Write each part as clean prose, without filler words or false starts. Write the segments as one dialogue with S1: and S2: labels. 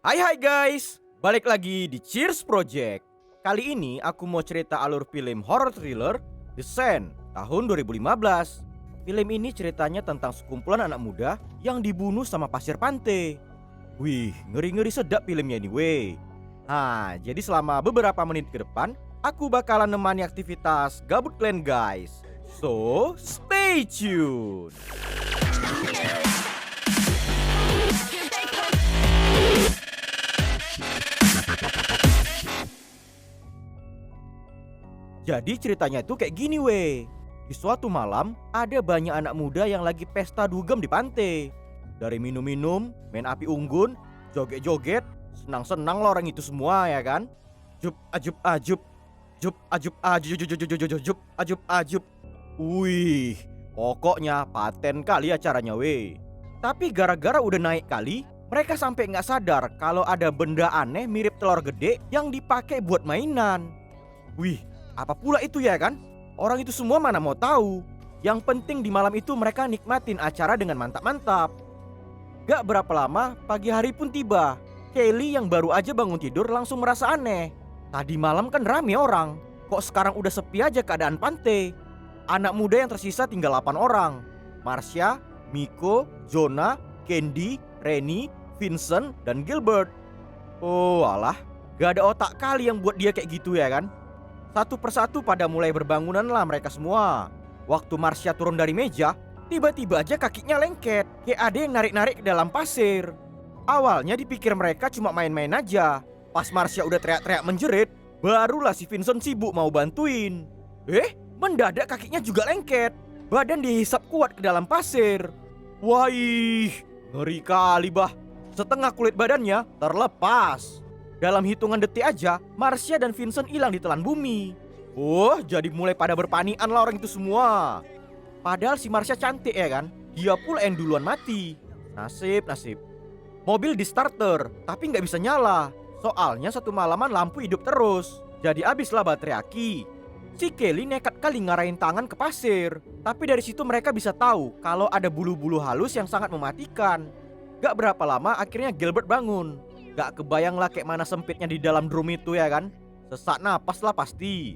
S1: Hai guys, balik lagi di Cheers Project. Kali ini aku mau cerita alur film horror thriller The Sen tahun 2015. Film ini ceritanya tentang sekumpulan anak muda yang dibunuh sama pasir pantai. Wih, ngeri-ngeri sedap filmnya ini weh. Nah, jadi selama beberapa menit ke depan aku bakalan nemani aktivitas gabut kalian guys. So, stay tuned. Jadi ceritanya itu kayak gini weh. Di suatu malam ada banyak anak muda yang lagi pesta dugem di pantai. Dari minum-minum, main api unggun, joget-joget, senang-senang lah orang itu semua ya kan. Jup ajup ajup, jup ajup ajup, jup ajup ajup. Wih, pokoknya paten kali acaranya weh. Tapi gara-gara udah naik kali, mereka sampai nggak sadar kalau ada benda aneh mirip telur gede yang dipakai buat mainan. Wih, apa pula itu ya kan? Orang itu semua mana mau tahu. Yang penting di malam itu mereka nikmatin acara dengan mantap-mantap. Gak berapa lama, pagi hari pun tiba. Kelly yang baru aja bangun tidur langsung merasa aneh. Tadi malam kan rame orang, kok sekarang udah sepi aja keadaan pantai. Anak muda yang tersisa tinggal 8 orang. Marsha, Miko, Jonah, Candy, Rennie, Vincent, dan Gilbert. Oh alah, gak ada otak kali yang buat dia kayak gitu ya kan? Satu persatu pada mulai berbangunan lah mereka semua. Waktu Marsha turun dari meja, tiba-tiba aja kakinya lengket, kayak ada yang narik-narik ke dalam pasir. Awalnya dipikir mereka cuma main-main aja. Pas Marsha udah teriak-teriak menjerit, barulah si Vincent sibuk mau bantuin. Mendadak kakinya juga lengket. Badan dihisap kuat ke dalam pasir. Wah, ngeri kali bah. Setengah kulit badannya terlepas. Dalam hitungan detik aja, Marsha dan Vincent hilang ditelan bumi. Oh, jadi mulai pada berpanikan lah orang itu semua. Padahal si Marsha cantik ya kan? Dia pula yang duluan mati. Nasib. Mobil di starter, tapi nggak bisa nyala. Soalnya satu malaman lampu hidup terus. Jadi abislah baterai aki. Si Kelly nekat kali ngarahin tangan ke pasir. Tapi dari situ mereka bisa tahu kalau ada bulu-bulu halus yang sangat mematikan. Gak berapa lama akhirnya Gilbert bangun. Gak kebayang lah kayak mana sempitnya di dalam drum itu ya kan. Sesak napas lah pasti.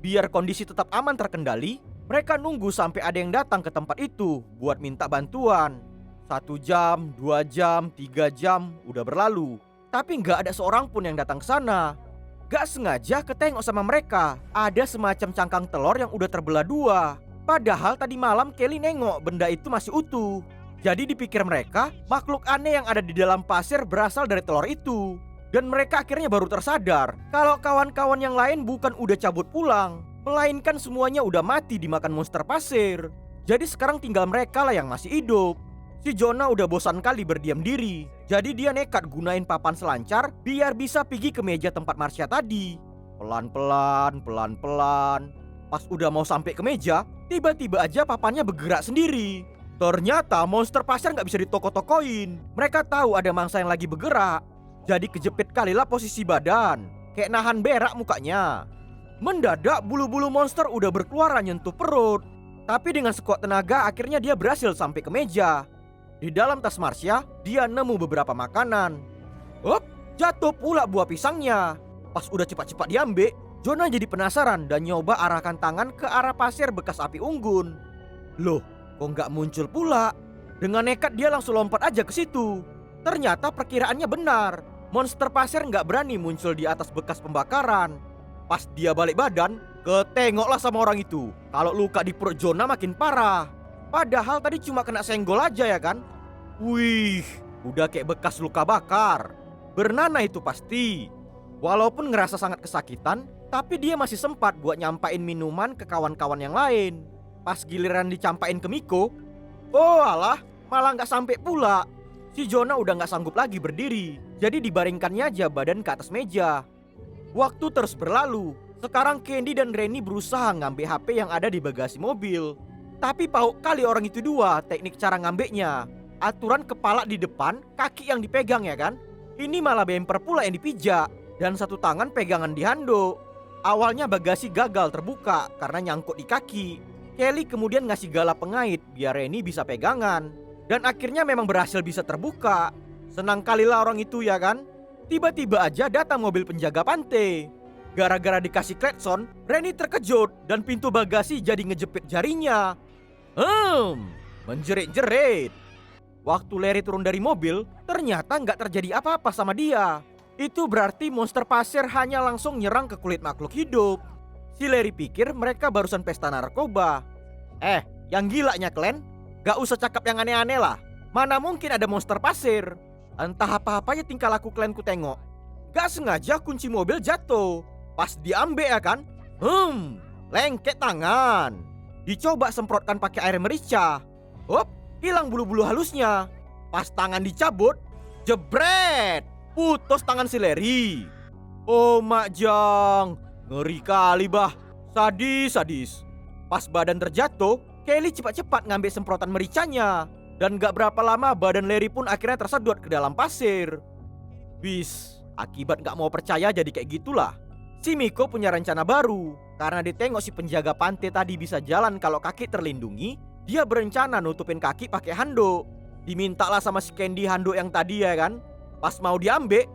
S1: Biar kondisi tetap aman terkendali, mereka nunggu sampai ada yang datang ke tempat itu buat minta bantuan. 1 jam, 2 jam, 3 jam udah berlalu. Tapi gak ada seorang pun yang datang ke sana. Gak sengaja ketengok sama mereka, ada semacam cangkang telur yang udah terbelah 2. Padahal tadi malam Kelly nengok benda itu masih utuh. Jadi dipikir mereka, makhluk aneh yang ada di dalam pasir berasal dari telur itu. Dan mereka akhirnya baru tersadar kalau kawan-kawan yang lain bukan udah cabut pulang, melainkan semuanya udah mati dimakan monster pasir. Jadi sekarang tinggal mereka lah yang masih hidup. Si Jonah udah bosan kali berdiam diri. Jadi dia nekat gunain papan selancar biar bisa pergi ke meja tempat Marsha tadi. Pelan-pelan. Pas udah mau sampai ke meja, tiba-tiba aja papannya bergerak sendiri. Ternyata monster pasir gak bisa ditoko-tokoin. Mereka tahu ada mangsa yang lagi bergerak. Jadi kejepit kalilah posisi badan, kayak nahan berak mukanya. Mendadak bulu-bulu monster udah berkeluaran nyentuh perut. Tapi dengan sekuat tenaga akhirnya dia berhasil sampai ke meja. Di dalam tas Marsha, dia nemu beberapa makanan. Jatuh pula buah pisangnya. Pas udah cepat-cepat diambil, Jonah jadi penasaran dan nyoba arahkan tangan ke arah pasir bekas api unggun. Loh, kok nggak muncul pula? Dengan nekat dia langsung lompat aja ke situ. Ternyata perkiraannya benar. Monster pasir nggak berani muncul di atas bekas pembakaran. Pas dia balik badan, ketengoklah sama orang itu kalau luka di perut Jonah makin parah. Padahal tadi cuma kena senggol aja ya kan. Wih, udah kayak bekas luka bakar. Bernanah itu pasti. Walaupun ngerasa sangat kesakitan, tapi dia masih sempat buat nyampain minuman ke kawan-kawan yang lain. Pas giliran dicampain ke Miko, oh alah, malah gak sampai pula. Si Jonah udah gak sanggup lagi berdiri. Jadi dibaringkannya aja badan ke atas meja. Waktu terus berlalu. Sekarang Candy dan Rennie berusaha ngambil HP yang ada di bagasi mobil. Tapi pauk kali orang itu dua teknik cara ngambeknya. Aturan kepala di depan, kaki yang dipegang ya kan. Ini malah bemper pula yang dipijak. Dan satu tangan pegangan di handuk. Awalnya bagasi gagal terbuka karena nyangkut di kaki. Kelly kemudian ngasih gala pengait biar Rennie bisa pegangan. Dan akhirnya memang berhasil bisa terbuka. Senang kalilah orang itu ya kan. Tiba-tiba aja datang mobil penjaga pantai. Gara-gara dikasih klakson, Reni terkejut dan pintu bagasi jadi ngejepit jarinya. Menjerit-jerit. Waktu Larry turun dari mobil, ternyata nggak terjadi apa-apa sama dia. Itu berarti monster pasir hanya langsung nyerang ke kulit makhluk hidup. Si Larry pikir mereka barusan pesta narkoba. Yang gilanya Glenn, gak usah cakap yang aneh-aneh lah. Mana mungkin ada monster pasir. Entah apa-apanya tingkah laku Glenn ku tengok. Gak sengaja kunci mobil jatuh. Pas diambil ya kan, lengket tangan. Dicoba semprotkan pakai air merica. Hilang bulu-bulu halusnya. Pas tangan dicabut, jebret, putus tangan si Larry. Oh Mak Jang, ngeri kali bah. Sadis. Pas badan terjatuh, Kelly cepat-cepat ngambil semprotan mericanya. Dan gak berapa lama badan Larry pun akhirnya tersedot ke dalam pasir. Bis, akibat gak mau percaya jadi kayak gitulah. Si Miko punya rencana baru. Karena ditengok si penjaga pantai tadi bisa jalan kalau kaki terlindungi, dia berencana nutupin kaki pakai handuk. Dimintalah sama si Candy handuk yang tadi ya kan. Pas mau diambil,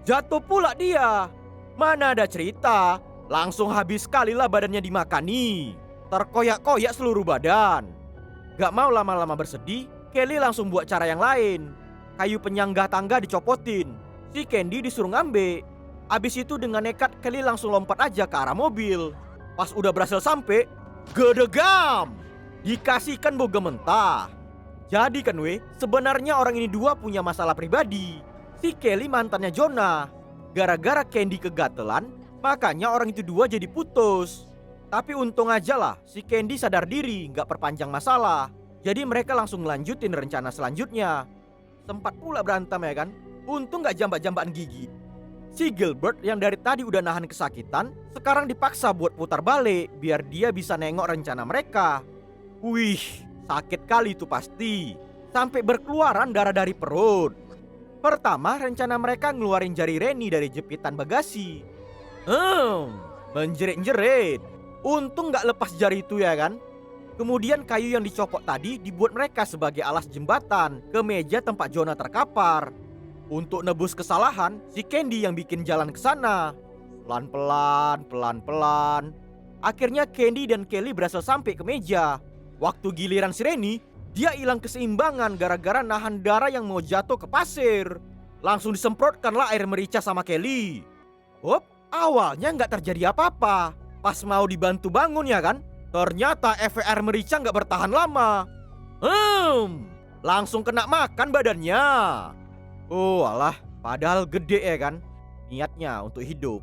S1: jatuh pula dia. Mana ada cerita, langsung habis sekali lah badannya dimakani. Terkoyak-koyak seluruh badan. Gak mau lama-lama bersedih, Kelly langsung buat cara yang lain. Kayu penyangga tangga dicopotin. Si Candy disuruh ngambil. Abis itu dengan nekat Kelly langsung lompat aja ke arah mobil. Pas udah berhasil sampai, gedegam, dikasihkan boga mentah. Jadi kan sebenarnya orang ini dua punya masalah pribadi. Si Kelly mantannya Jonah. Gara-gara Candy kegatelan, makanya orang itu dua jadi putus. Tapi untung aja lah si Candy sadar diri, gak perpanjang masalah. Jadi mereka langsung ngelanjutin rencana selanjutnya. Sempat pula berantem ya kan. Untung gak jambak-jambakan gigi. Si Gilbert yang dari tadi udah nahan kesakitan, sekarang dipaksa buat putar balik biar dia bisa nengok rencana mereka. Wih, sakit kali itu pasti. Sampai berkeluaran darah dari perut. Pertama rencana mereka ngeluarin jari Reni dari jepitan bagasi. Menjerit-jerit. Untung gak lepas jari itu ya kan. Kemudian kayu yang dicopot tadi dibuat mereka sebagai alas jembatan ke meja tempat Jonah terkapar. Untuk nebus kesalahan, si Candy yang bikin jalan ke sana. Pelan-pelan. Akhirnya Candy dan Kelly berhasil sampai ke meja. Waktu giliran si Reni, dia hilang keseimbangan gara-gara nahan darah yang mau jatuh ke pasir. Langsung disemprotkanlah air merica sama Kelly. Awalnya nggak terjadi apa-apa. Pas mau dibantu bangun ya kan, ternyata efek air merica nggak bertahan lama. Langsung kena makan badannya. Padahal gede ya kan niatnya untuk hidup.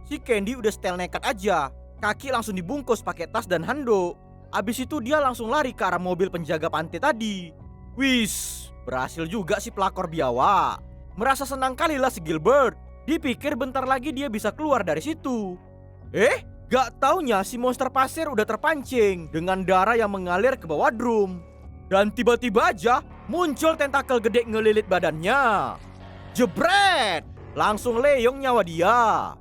S1: Si Candy udah setel nekat aja. Kaki langsung dibungkus pakai tas dan handuk. Abis itu dia langsung lari ke arah mobil penjaga pantai tadi. Wis, berhasil juga si pelakor biawak. Merasa senang kali lah si Gilbert. Dipikir bentar lagi dia bisa keluar dari situ. Gak taunya si monster pasir udah terpancing dengan darah yang mengalir ke bawah drum. Dan tiba-tiba aja muncul tentakel gede ngelilit badannya. Jebret! Langsung leyong nyawa dia.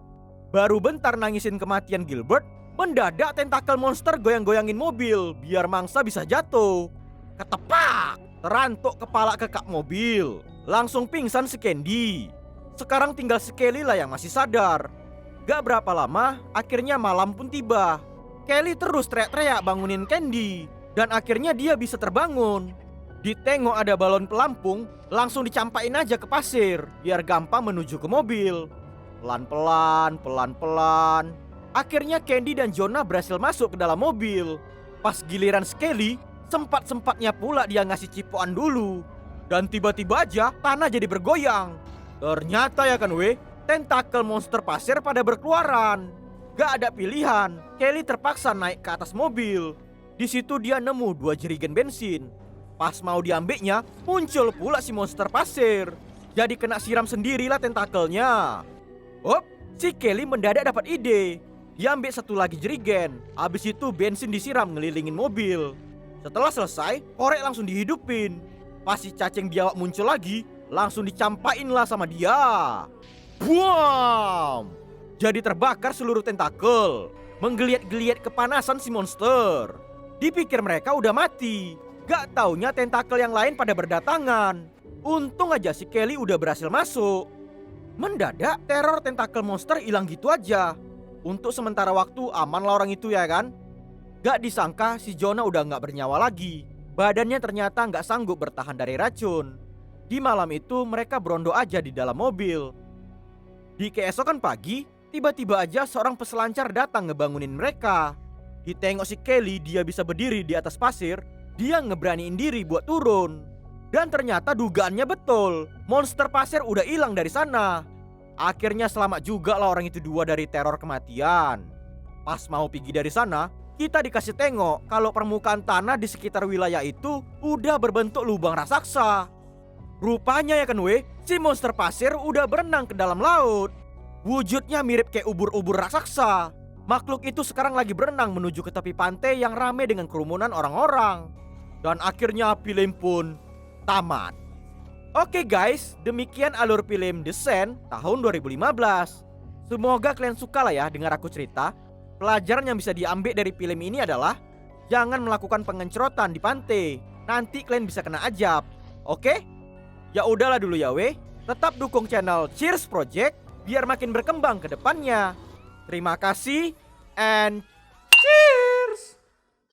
S1: Baru bentar nangisin kematian Gilbert, mendadak tentakel monster goyang-goyangin mobil biar mangsa bisa jatuh. Ketepak! Terantuk kepala ke kap mobil. Langsung pingsan si Candy. Sekarang tinggal si Kelly lah yang masih sadar. Gak berapa lama, akhirnya malam pun tiba. Kelly terus teriak-teriak bangunin Candy. Dan akhirnya dia bisa terbangun. Ditengok ada balon pelampung, langsung dicampain aja ke pasir biar gampang menuju ke mobil. Pelan-pelan. Akhirnya Candy dan Jonah berhasil masuk ke dalam mobil. Pas giliran Kelly, sempat-sempatnya pula dia ngasih cipokan dulu. Dan tiba-tiba aja tanah jadi bergoyang. Ternyata ya kan tentakel monster pasir pada berkeluaran. Gak ada pilihan, Kelly terpaksa naik ke atas mobil. Di situ dia nemu 2 jerigen bensin. Pas mau diambilnya, muncul pula si monster pasir. Jadi kena siram sendirilah tentakelnya. Si Kelly mendadak dapat ide. Dia ambil 1 lagi jerigen. Habis itu bensin disiram ngelilingin mobil. Setelah selesai, korek langsung dihidupin. Pas si cacing biawak muncul lagi, langsung dicampain lah sama dia. Buam! Jadi terbakar seluruh tentakel. Menggeliat-geliat kepanasan si monster. Dipikir mereka udah mati. Gak taunya tentakel yang lain pada berdatangan. Untung aja si Kelly udah berhasil masuk. Mendadak teror tentakel monster hilang gitu aja. Untuk sementara waktu aman lah orang itu ya kan. Gak disangka si Jonah udah gak bernyawa lagi. Badannya ternyata gak sanggup bertahan dari racun. Di malam itu mereka berondo aja di dalam mobil. Di keesokan pagi, tiba-tiba aja seorang peselancar datang ngebangunin mereka. Ditengok si Kelly dia bisa berdiri di atas pasir, dia ngeberaniin diri buat turun. Dan ternyata dugaannya betul, monster pasir udah hilang dari sana. Akhirnya selamat juga lah orang itu dua dari teror kematian. Pas mau pergi dari sana, kita dikasih tengok kalau permukaan tanah di sekitar wilayah itu udah berbentuk lubang raksasa. Rupanya ya kan si monster pasir udah berenang ke dalam laut. Wujudnya mirip kayak ubur-ubur raksasa. Makhluk itu sekarang lagi berenang menuju ke tepi pantai yang ramai dengan kerumunan orang-orang. Dan akhirnya film pun tamat. Oke guys, demikian alur film Descent tahun 2015. Semoga kalian suka lah ya dengar aku cerita. Pelajaran yang bisa diambil dari film ini adalah jangan melakukan pengencrotan di pantai. Nanti kalian bisa kena ajab. Oke? Ya udahlah dulu ya Tetap dukung channel Cheers Project biar makin berkembang ke depannya. Terima kasih and cheers.